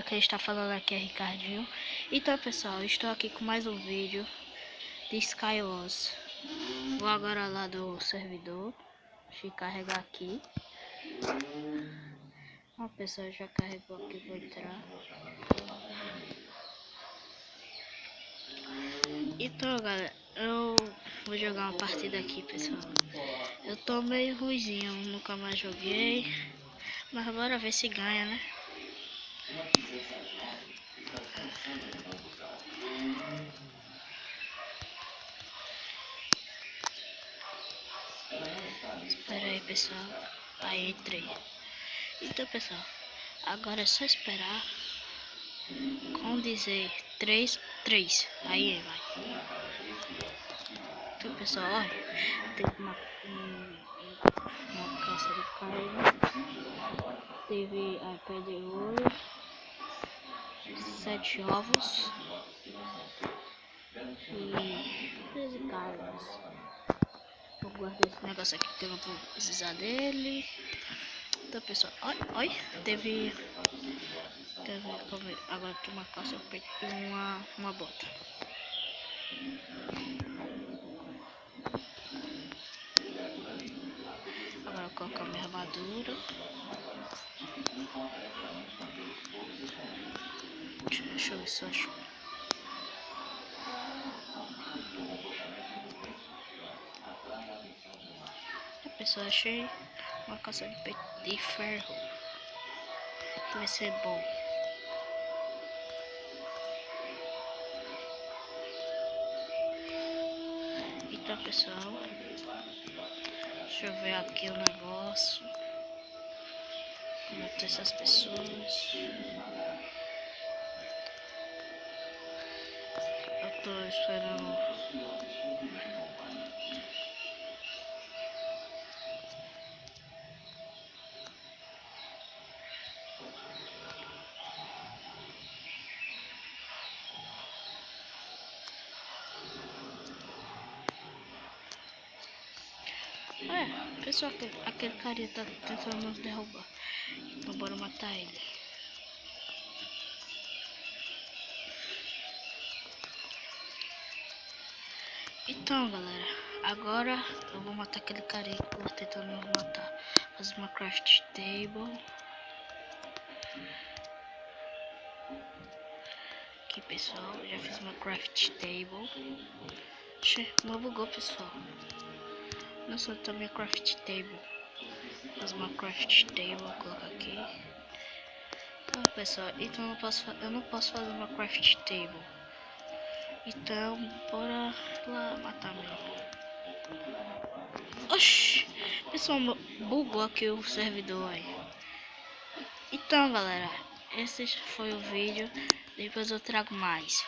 galera, quem está falando aqui é Ricardinho. Então pessoal, estou aqui com mais um vídeo de Skywars. Vou agora lá do servidor. Deixa eu carregar aqui. Ó pessoal, já carregou aqui, vou entrar. Então galera, eu vou jogar uma partida aqui pessoal. Eu tô meio ruizinho, nunca mais joguei. Mas bora ver se ganha, né? Espera aí pessoal. Aí entrei. Então pessoal, agora é só esperar com dizer 3. Aí vai. Então pessoal, olha, teve uma caça de carne, teve iPad de ouro, 7 ovos e 13 carnes. Vou guardar esse negócio aqui que eu não vou precisar dele. Então pessoal, olha, teve agora tem uma calça preta e uma bota. Agora eu vou colocar minha armadura. Deixa eu ver se eu acho. Pessoal, achei uma calça de peito de ferro que vai ser bom. Então pessoal, deixa eu ver aqui o negócio. Como tem essas pessoas. Eu tô esperando. Pessoal, aquele carinha tá tentando nos derrubar. Então bora matar ele. Então galera, agora eu vou matar aquele carinha que tá tentando nos matar. Fazer uma craft table. Aqui pessoal, já fiz uma craft table. Não bugou pessoal. Não soltou minha craft table. Fazer uma craft table, colocar aqui. Então pessoal, então eu não posso fazer uma craft table. Então bora lá matar mesmo. Oxi, pessoal, bugou aqui o servidor aí. Então galera, esse foi o vídeo. Depois eu trago mais.